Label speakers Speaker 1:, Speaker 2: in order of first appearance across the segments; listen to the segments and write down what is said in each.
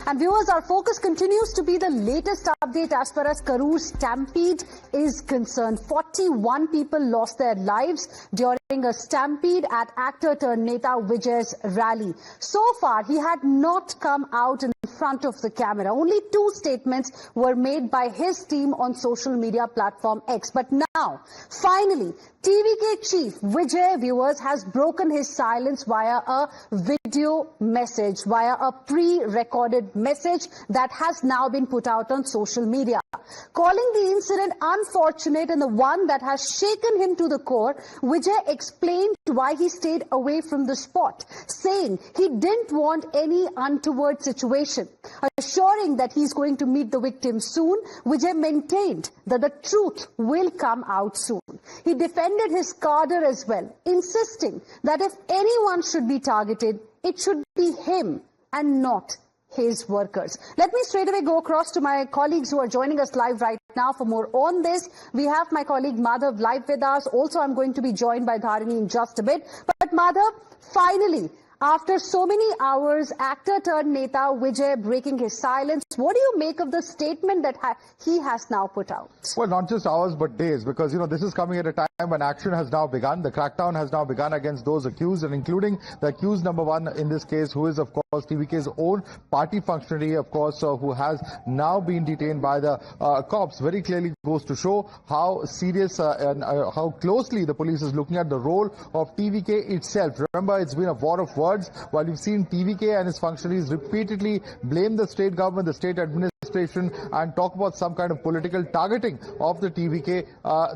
Speaker 1: And viewers, our focus continues to be the latest update as far as Karur Stampede is concerned. 41 people lost their lives during a stampede at actor-turned-neta Vijay's rally. So far, he had not come out in front of the camera. Only 2 statements were made by his team on social media platform X. But now, finally, TVK chief Vijay, viewers, has broken his silence via a video message, via a pre-recorded message that has now been put out on social media. Calling the incident unfortunate and the one that has shaken him to the core, Vijay explained why he stayed away from the spot, saying he didn't want any untoward situation. Assuring that he's going to meet the victim soon, Vijay maintained that the truth will come out soon. He defended his cadre as well, insisting that if anyone should be targeted, it should be him and not his workers. Let me straight away go across to my colleagues who are joining us live right now for more on this. We have my colleague Madhav live with us. Also, I'm going to be joined by Dharini in just a bit. But Madhav, finally, after so many hours, actor-turned-neta Vijay breaking his silence, what do you make of the statement that he has now put out?
Speaker 2: Well, not just hours, but days, because, this is coming at a time when action has now begun. The crackdown has now begun against those accused, and including the accused number 1 in this case, who is, of course, TVK's own party functionary, of course, who has now been detained by the cops. Very clearly goes to show how serious and how closely the police is looking at the role of TVK itself. Remember, it's been a war of words. While you've seen TVK and his functionaries repeatedly blame the state government, the state administration, and talk about some kind of political targeting of the TVK,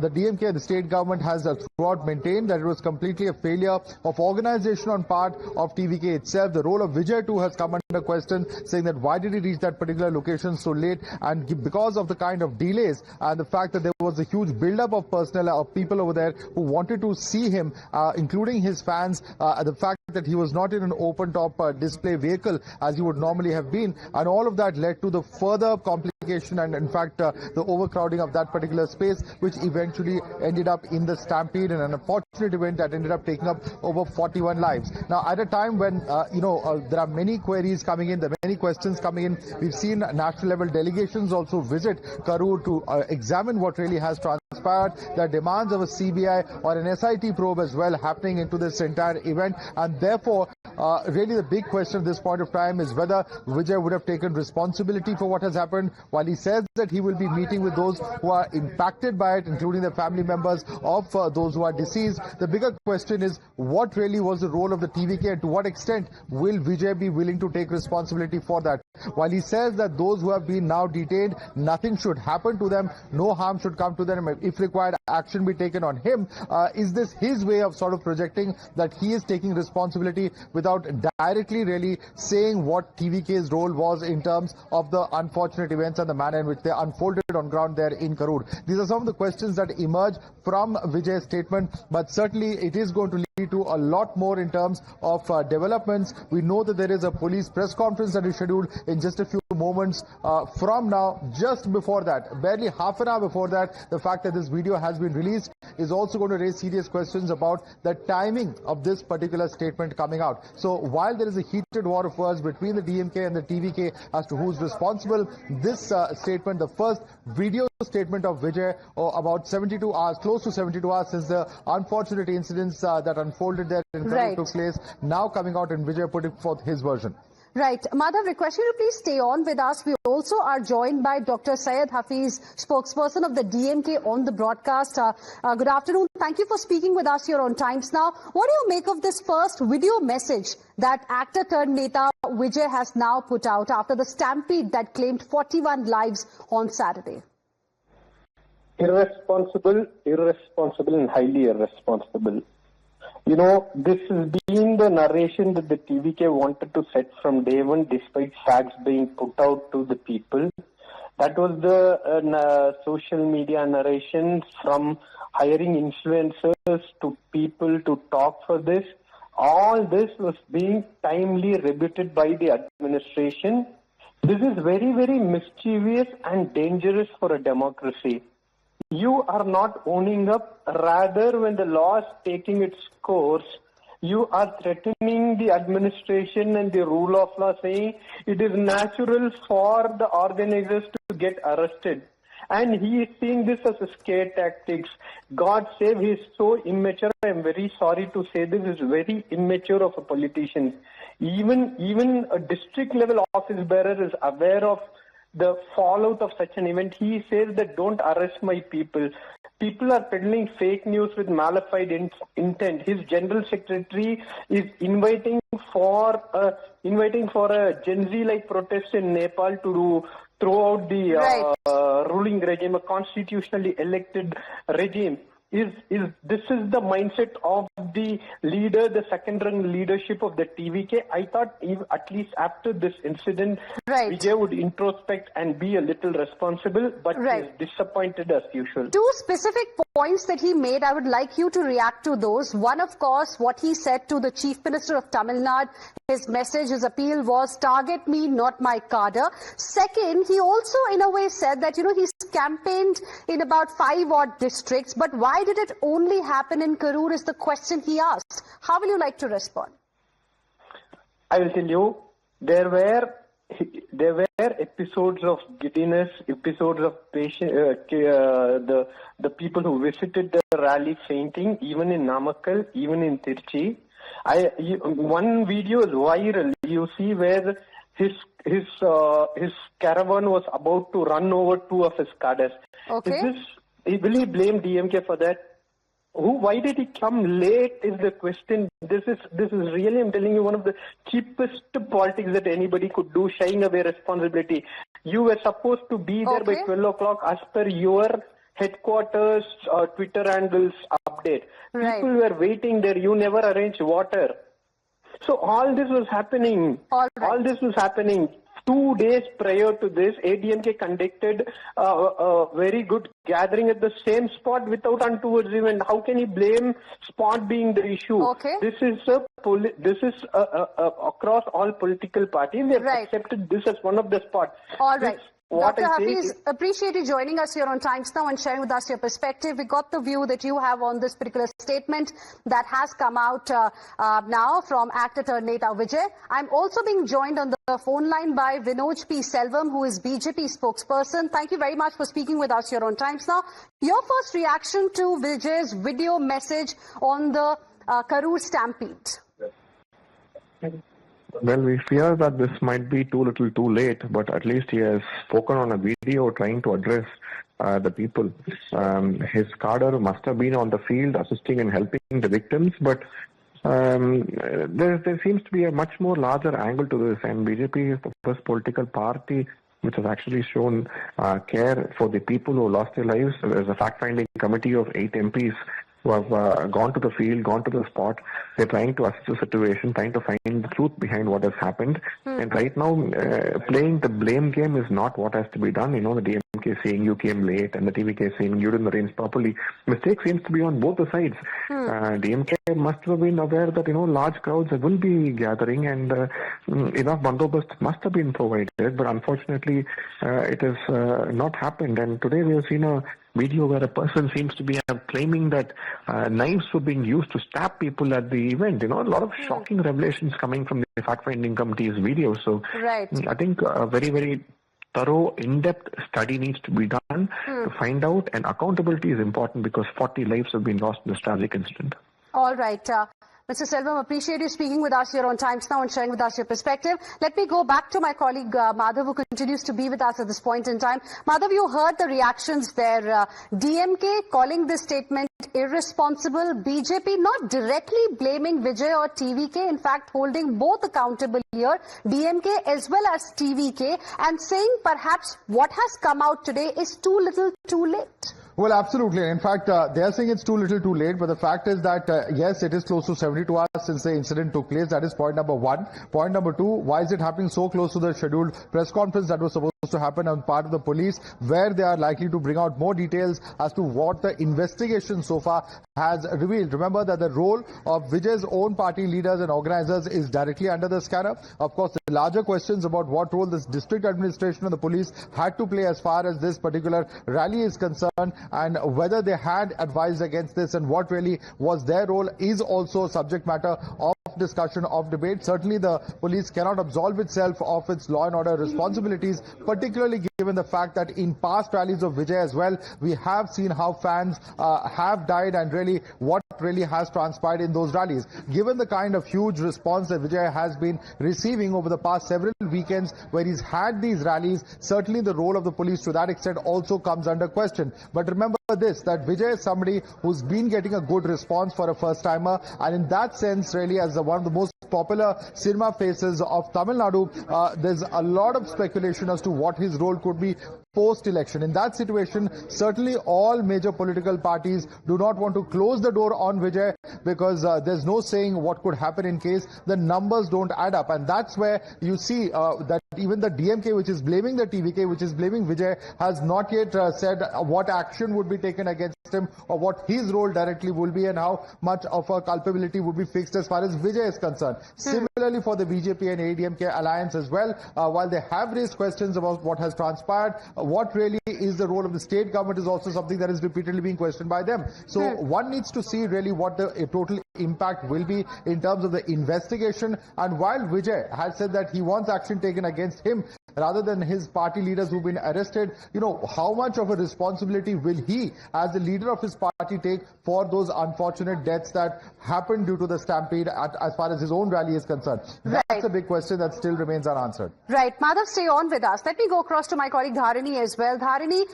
Speaker 2: the DMK, the state government has throughout maintained that it was completely a failure of organization on part of TVK itself. The role of Vijay too has come under question, saying that why did he reach that particular location so late, and because of the kind of delays and the fact that there was a huge build-up of personnel, of people over there who wanted to see him, including his fans, the fact that he was not in an open-top display vehicle as he would normally have been, and all of that led to the further complication and, in fact, the overcrowding of that particular space, which eventually ended up in the stampede, and an unfortunate event that ended up taking up over 41 lives. Now, at a time when, there are many queries coming in, there are many questions coming in, we've seen national-level delegations also visit Karur to examine what really has transpired. There are demands of a CBI or an SIT probe as well happening into this entire event, and therefore, really the big question at this point of time is whether Vijay would have taken responsibility for what has happened. While he says that he will be meeting with those who are impacted by it, including the family members of those who are deceased, the bigger question is what really was the role of the TVK, and to what extent will Vijay be willing to take responsibility for that. While he says that those who have been now detained, nothing should happen to them, no harm should come to them, if required action be taken on him, is this his way of sort of projecting that he is taking responsibility without directly really saying what TVK's role was in terms of the unfortunate events and the manner in which they unfolded on ground there in Karur? These are some of the questions that emerge from Vijay's statement, but certainly it is going to lead to a lot more in terms of developments. We know that there is a police press conference that is scheduled in just a few moments from now. Just before that, barely half an hour before that, the fact that this video has been released is also going to raise serious questions about the timing of this particular statement coming out. So while there is a heated war of words between the DMK and the TVK as to who's responsible, this statement, the first video statement of Vijay, about 72 hours, close to 72 hours since the unfortunate incidents that unfolded there in Karur took place, now coming out and Vijay putting forth his version.
Speaker 1: Right. Madhav, request you to please stay on with us. We also are joined by Dr. Syed Hafiz, spokesperson of the DMK on the broadcast. Good afternoon. Thank you for speaking with us here on Times Now. What do you make of this first video message that actor-turned-neta Vijay has now put out after the stampede that claimed 41 lives on Saturday?
Speaker 3: Irresponsible and highly irresponsible. This has been the narration that the TVK wanted to set from day one, despite facts being put out to the people. That was the social media narration, from hiring influencers to people to talk for this. All this was being timely rebutted by the administration. This is very, very mischievous and dangerous for a democracy. You are not owning up. Rather, when the law is taking its course, you are threatening the administration and the rule of law, saying it is natural for the organizers to get arrested. And he is seeing this as a scare tactics. God save, he is so immature. I am very sorry to say this is very immature of a politician. Even a district level office bearer is aware of the fallout of such an event. He says that don't arrest my people. People are peddling fake news with malified intent. His general secretary is inviting for a Gen Z-like protest in Nepal to throw out the ruling regime, a constitutionally elected regime. This is the mindset of the leader, the second-rung leadership of the TVK. I thought at least after this incident, Vijay would introspect and be a little responsible, but he is disappointed as usual.
Speaker 1: Two specific points that he made, I would like you to react to those. One, of course, what he said to the Chief Minister of Tamil Nadu. His message, his appeal was, target me, not my cadre. Second, he also in a way said that, he's campaigned in about 5 odd districts, but why did it only happen in Karur is the question he asked. How will you like to respond?
Speaker 3: I will tell you, there were episodes of giddiness, episodes of patient, the people who visited the rally fainting, even in Namakkal, even in Tirchi. One video is viral. You see where his caravan was about to run over 2 of his cadres.
Speaker 1: Okay.
Speaker 3: Will he blame DMK for that? Why did he come late is the question. This is really, I'm telling you, one of the cheapest politics that anybody could do, shying away responsibility. You were supposed to be there by 12 o'clock as per your headquarters Twitter handles update. People were waiting there. You never arranged water. So all this was happening. All this was happening. 2 days prior to this, AIADMK conducted a very good gathering at the same spot without untoward event. How can you blame spot being the issue? This is across all political parties. They have accepted this as one of the spots.
Speaker 1: All right. Dr. Hafiz, appreciate you joining us here on Times Now and sharing with us your perspective. We got the view that you have on this particular statement that has come out now from actor turned Neta Vijay. I'm also being joined on the phone line by Vinod P. Selvam, who is BJP spokesperson. Thank you very much for speaking with us here on Times Now. Your first reaction to Vijay's video message on the Karur Stampede?
Speaker 4: Well, we fear that this might be too little too late, but at least he has spoken on a video trying to address the people. His cadre must have been on the field assisting and helping the victims, but there seems to be a much more larger angle to this, and BJP is the first political party which has actually shown care for the people who lost their lives. There's a fact-finding committee of 8 MPs who have gone to the field, gone to the spot. They're trying to assess the situation, trying to find the truth behind what has happened. And right now, playing the blame game is not what has to be done. The DMK saying you came late and the TVK saying you didn't arrange properly. Mistake seems to be on both the sides. DMK must have been aware that, large crowds will be gathering and enough bandobast must have been provided. But unfortunately, it has not happened. And today we have seen a video where a person seems to be claiming that knives were being used to stab people at the event. A lot of shocking revelations coming from the fact-finding committee's video. So I think a very, very thorough, in-depth study needs to be done to find out, and accountability is important because 40 lives have been lost in this tragic incident.
Speaker 1: All right. Mr. Selvam, appreciate you speaking with us here on Times Now and sharing with us your perspective. Let me go back to my colleague Madhav, who continues to be with us at this point in time. Madhav, you heard the reactions there. DMK calling this statement irresponsible. BJP not directly blaming Vijay or TVK, in fact holding both accountable here, DMK as well as TVK, and saying perhaps what has come out today is too little too late.
Speaker 2: Well, absolutely. In fact, they are saying it's too little too late, but the fact is that, yes, it is close to 72 hours since the incident took place. That is point number 1. Point number 2, why is it happening so close to the scheduled press conference that was supposed to happen on part of the police, where they are likely to bring out more details as to what the investigation so far has revealed. Remember that the role of Vijay's own party leaders and organizers is directly under the scanner. Of course, the larger questions about what role this district administration and the police had to play as far as this particular rally is concerned, and whether they had advised against this and what really was their role, is also subject matter of discussion, of debate. Certainly the police cannot absolve itself of its law and order responsibilities, particularly given the fact that in past rallies of Vijay as well, we have seen how fans have died and really what really has transpired in those rallies. Given the kind of huge response that Vijay has been receiving over the past several weekends where he's had these rallies, certainly the role of the police to that extent also comes under question. But remember this, that Vijay is somebody who's been getting a good response for a first timer, and in that sense really as one of the most popular cinema faces of Tamil Nadu, there's a lot of speculation as to what his role could be post-election. In that situation, certainly all major political parties do not want to close the door on Vijay, because there's no saying what could happen in case the numbers don't add up. And that's where you see that even the DMK, which is blaming the TVK, which is blaming Vijay, has not yet said what action would be taken against him or what his role directly will be and how much of a culpability would be fixed as far as Vijay is concerned. Similarly for the BJP and AIADMK alliance as well, while they have raised questions about what has transpired, what really is the role of the state government is also something that is repeatedly being questioned by them. So one needs to see really what the total impact will be in terms of the investigation. And while Vijay has said that he wants action taken against him rather than his party leaders who've been arrested, how much of a responsibility will he as the leader of his party take for those unfortunate deaths that happened due to the stampede as far as his own rally is concerned? That's a big question that still remains unanswered.
Speaker 1: Right. Madhav, stay on with us. Let me go across to my colleague Dharini as well. Dharini,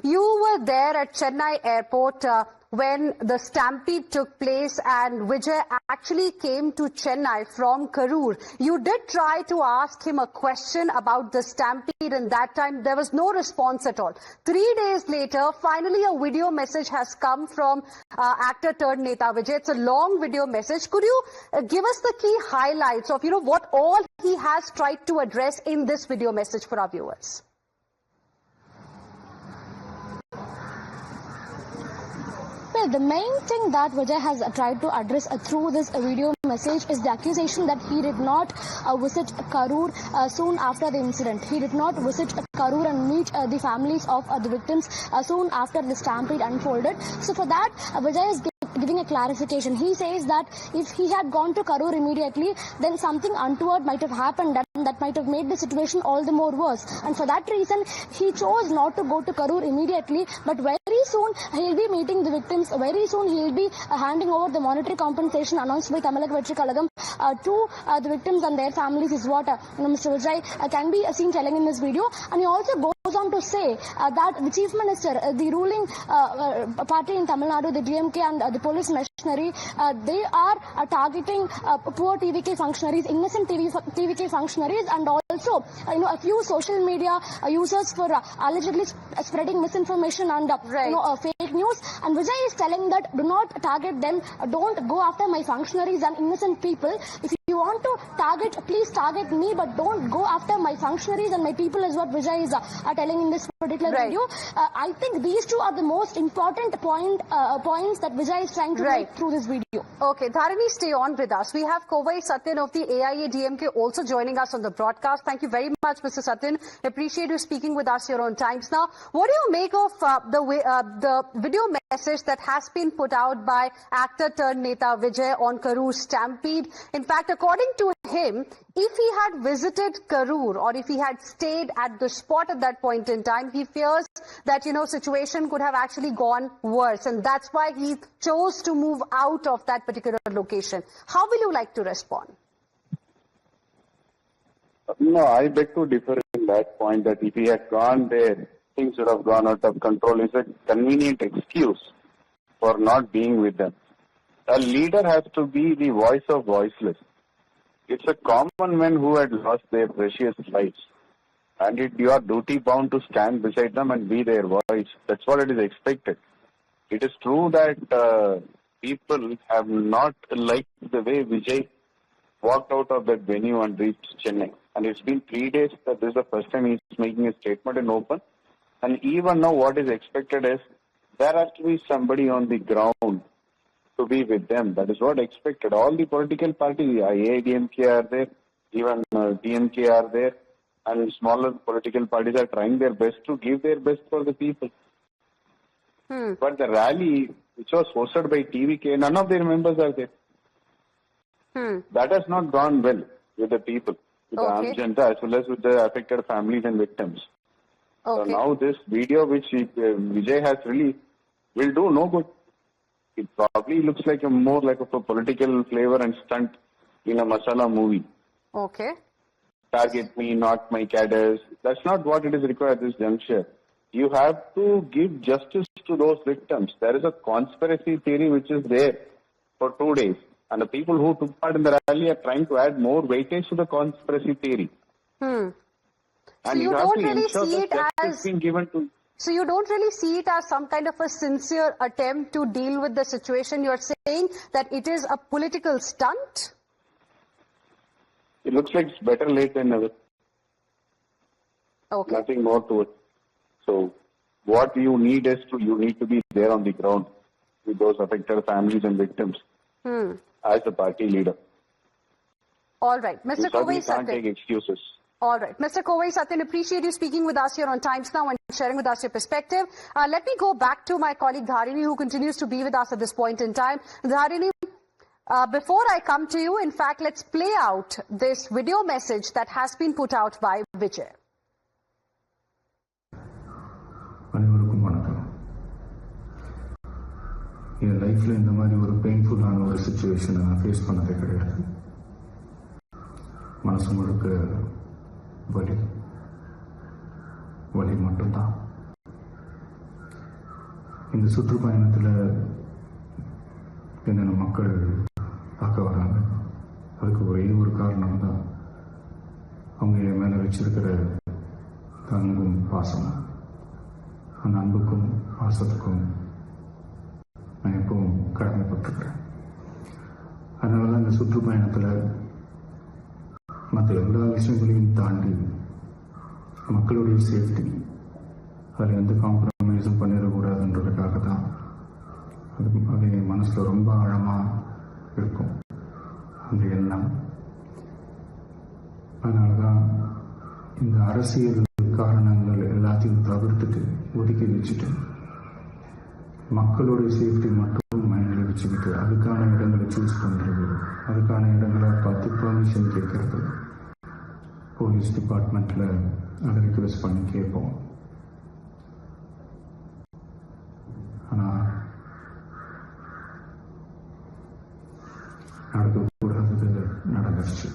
Speaker 1: you were there at Chennai airport when the stampede took place and Vijay actually came to Chennai from Karur. You did try to ask him a question about the stampede, and that time there was no response at all. 3 days later, finally a video message has come from actor turned Neta Vijay. It's a long video message. Could you give us the key highlights of what all he has tried to address in this video message for our viewers?
Speaker 5: Well, the main thing that Vijay has tried to address through this video message is the accusation that he did not visit Karur soon after the incident. He did not visit Karur and meet the families of the victims soon after the stampede unfolded. So for that, Vijay is giving a clarification. He says that if he had gone to Karur immediately, then something untoward might have happened and that might have made the situation all the more worse. And for that reason, he chose not to go to Karur immediately, but very soon he'll be meeting the victims. Very soon he'll be handing over the monetary compensation announced by Tamil Nadu to the victims and their families is what Mr. Vijay can be seen telling in this video. And he also goes on to say that the Chief Minister, the ruling party in Tamil Nadu, the DMK and the police machinery, they are targeting poor TVK functionaries, innocent TVK functionaries, and also a few social media users for allegedly spreading misinformation and fake news. And Vijay is telling that do not target them, don't go after my functionaries and innocent people. If you want to target, please target me, but don't go after my functionaries and my people, is what Vijay is telling in this particular video. I think these two are the most important points that Vijay is trying to make through this video.
Speaker 1: Okay, Dharini, stay on with us. We have Kovai Satyan of the AIADMK also joining us on the broadcast. Thank you very much, Mr. Satyan. Appreciate you speaking with us here on Times Now. What do you make of the video message that has been put out by actor turned Neta Vijay on Karur Stampede? In fact, according to him, if he had visited Karur or if he had stayed at the spot at that point in time, he fears that, situation could have actually gone worse. And that's why he chose to move out of that particular location. How will you like to respond?
Speaker 6: No, I beg to differ in that point, that if he had gone there, things would have gone out of control. It's a convenient excuse for not being with them. A leader has to be the voice of voiceless. It's a common man who had lost their precious lives. And you are duty bound to stand beside them and be their voice. That's what it is expected. It is true that people have not liked the way Vijay walked out of that venue and reached Chennai. And it's been 3 days that this is the first time he's making a statement in open. And even now what is expected is there has to be somebody on the ground to be with them. That is what expected. All the political parties, AIADMK are there, even DMK are there, and smaller political parties are trying their best to give their best for the people. But the rally, which was hosted by TVK, none of their members are there. That has not gone well with the people, with the Aam Janata, as well as with the affected families and victims. So now this video which Vijay has released will do no good. It probably looks like more like a political flavor and stunt in a masala movie. Target me, not my cadres. That's not what it is required at this juncture. You have to give justice to those victims. There is a conspiracy theory which is there for 2 days. And the people who took part in the rally are trying to add more weightage to the conspiracy theory.
Speaker 1: So
Speaker 6: And
Speaker 1: you
Speaker 6: have
Speaker 1: don't
Speaker 6: to
Speaker 1: really
Speaker 6: ensure
Speaker 1: see
Speaker 6: that
Speaker 1: it
Speaker 6: justice
Speaker 1: as...
Speaker 6: being given to...
Speaker 1: So you don't really see it as some kind of a sincere attempt to deal with the situation. You're saying that it is a political stunt?
Speaker 6: It looks like it's better late than never. Nothing more to it. So what you need is you need to be there on the ground with those affected families and victims as the party leader.
Speaker 1: All right. Mr.
Speaker 6: You
Speaker 1: Kovai
Speaker 6: can't take
Speaker 1: Satyan.
Speaker 6: excuses.
Speaker 1: All right. Mr. Kovai Satyan, appreciate you speaking with us here on Times Now and sharing with us your perspective. Let me go back to my colleague Dharini, who continues to be with us at this point in time. Dharini, before I come to you, in fact, let's play out this video message that has been put out by Vijay.
Speaker 7: அனைவருக்கும் வணக்கம். என் லைஃப்ல இந்த மாதிரி ஒரு பெயின்ஃபுல்லான ஒரு சிச்சுவேஷனை நான் face பண்ணதே கிடையாது. மனசு முழுக்க வலி மட்டும்தான். இந்த சுற்றுப்பயணத்தில் என்னென்ன மக்கள் பார்க்க வராங்க, அதுக்கு ஒரே ஒரு காரணம் தான் அவங்க என் மேலே வச்சிருக்கிற அன்பும் பாசமும். அந்த அன்புக்கும் பாசத்துக்கும் நான் எப்பவும் கடமைப்பட்டிருக்கிறேன். அதனால தான் இந்த சுற்றுப்பயணத்தில் மற்ற எல்லா விஷயங்களையும் தாண்டி மக்களுடைய சேஃப்டி, அதில் எந்த காம்ப்ரமைஸும் பண்ணிடக்கூடாதுன்றதுக்காக தான் அது என் மனசில் ரொம்ப ஆழமாக இருக்கும் அந்த எண்ணம். அதனால தான் இந்த அரசியல் காரணங்கள் எல்லாத்தையும் தவிர்த்துட்டு ஒதுக்கி வச்சுட்டு மக்களுடைய சேஃப்டி மட்டும் மைண்டில் வச்சுக்கிட்டு அதுக்கான இடங்களை சூஸ் பண்ணுறது, அதுக்கான இடங்களை பார்த்து பர்மிஷன் கேட்கறது, போலீஸ் டிபார்ட்மெண்ட்டில் அதை ரிக்வெஸ்ட் பண்ணி கேட்போம். ஆனால் நடக்கக்கூடாதது நடந்துருச்சு.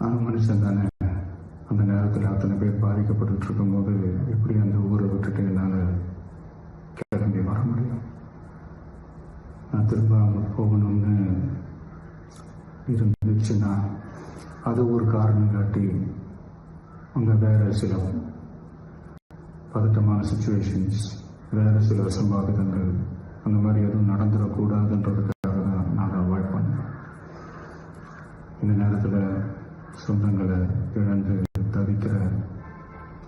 Speaker 7: நானும் மனுஷன் தானே. அந்த நேரத்தில் அத்தனை பேர் பாதிக்கப்பட்டு இருக்கும்போது எப்படி அந்த ஊரை விட்டுட்டு என்னால் கிளம்பி வர முடியும்? நான் திரும்ப போகணும்னு இருந்துச்சுன்னா அது ஒரு காரணம் காட்டி அங்கே வேறு சில பதட்டமான சுச்சுவேஷன்ஸ், வேறு சில அசம்பாவிதங்கள் அந்த மாதிரி எதுவும் நடந்துடக்கூடாதுன்றதுக்காக தான் நான் அவாய்ட் பண்ணேன். இந்த நேரத்தில் சொந்தங்களை இழந்து தவிக்கிற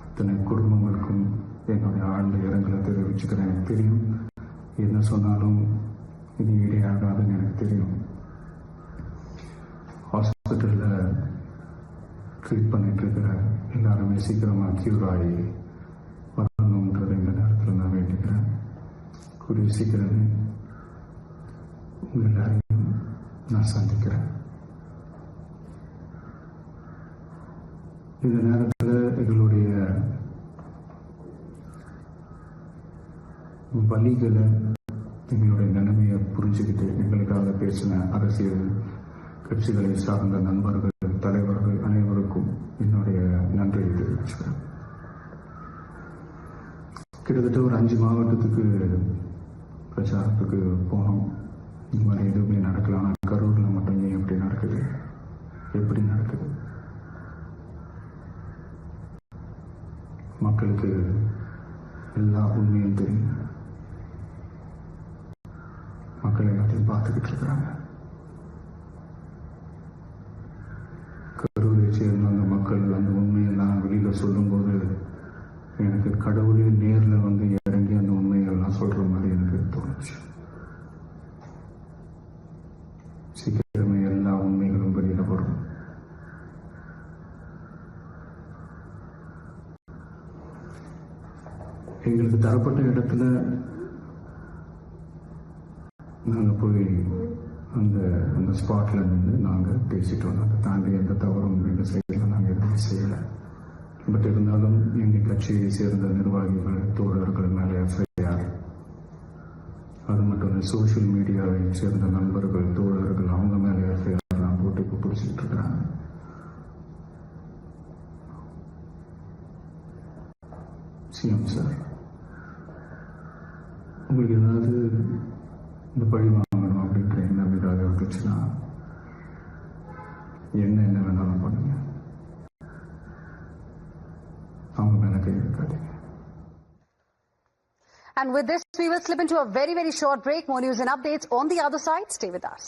Speaker 7: அத்தனை குடும்பங்களுக்கும் என்னுடைய ஆழ்ந்த இரங்கலை தெரிவிச்சுக்கிறேன். எனக்கு தெரியும், என்ன சொன்னாலும் இது ஈடையாகாதுன்னு எனக்கு தெரியும். ஹாஸ்பிட்டலில் ட்ரீட் பண்ணிட்டு இருக்கிற எல்லாருமே சீக்கிரமாக க்யூர் ஆகி வரணுன்றது இந்த நேரத்தில் நான் வேண்டிக்கிறேன். கூடிய சீக்கிரமே உங்கள் எல்லாரையும் நான் சந்திக்கிறேன். இந்த நேரத்தில் எங்களுடைய வலிகளை, எங்களுடைய நிலைமையை புரிஞ்சுக்கிட்டு எங்களுக்காக பேசின அரசியல் கட்சிகளை சார்ந்த நண்பர்கள், தலைவர்கள் அனைவருக்கும் என்னுடைய நன்றியை தெரிவிச்சுக்கிறேன். கிட்டத்தட்ட ஒரு 5 மாவட்டத்துக்கு பிரச்சாரத்துக்கு போனோம். இந்த மாதிரி எதுவுமே நடக்கலாம். ஆனால் கரூரில் மட்டும் ஏன் எப்படி நடக்குது, எப்படி நடக்குது? மக்களுக்கு எல்லா உண்மையும் தெரியும். மக்கள் எல்லாத்தையும் பார்த்துக்கிட்டு இருக்கிறாங்க. சொல்லும்போது எனக்கு கடவுளே நேரில் வந்து இறங்கி அந்த உண்மைகள்லாம் சொல்கிற மாதிரி எனக்கு தோணுச்சு. சீக்கிரமே எல்லா உண்மைகளும் வெளியில் வரும். எங்களுக்கு தரப்பட்ட இடத்துல நாங்கள் போய் அந்த ஸ்பாட்ல இருந்து நாங்கள் பேசிட்டோம். அதை தாண்டி எந்த தவறும் எங்கள் சைடில் நாங்கள் எதுவும் செய்யலை. பட் இருந்தாலும் எங்கள் கட்சியை சேர்ந்த நிர்வாகிகள் தோழர்கள் மேலே எஃப்ஐஆர், அது மட்டும் இல்லை சோஷியல் மீடியாவை சேர்ந்த நண்பர்கள் தோழர்கள் அவங்க மேலே எஃப்ஐஆர் நான் போட்டு இப்போ பிடிச்சிட்டு இருக்கிறாங்க. சிஎம் சார், உங்களுக்கு ஏதாவது இந்த பழி வாங்கணும் அப்படின்ற எண்ணம் ஏதாவது இருந்துச்சுன்னா என்ன வேணாலும் பண்ணுங்க. அவங்க மேல கை வைக்காதீங்க.
Speaker 1: And with this, we will slip into a very, very short break. More news and updates on the other side. Stay with us.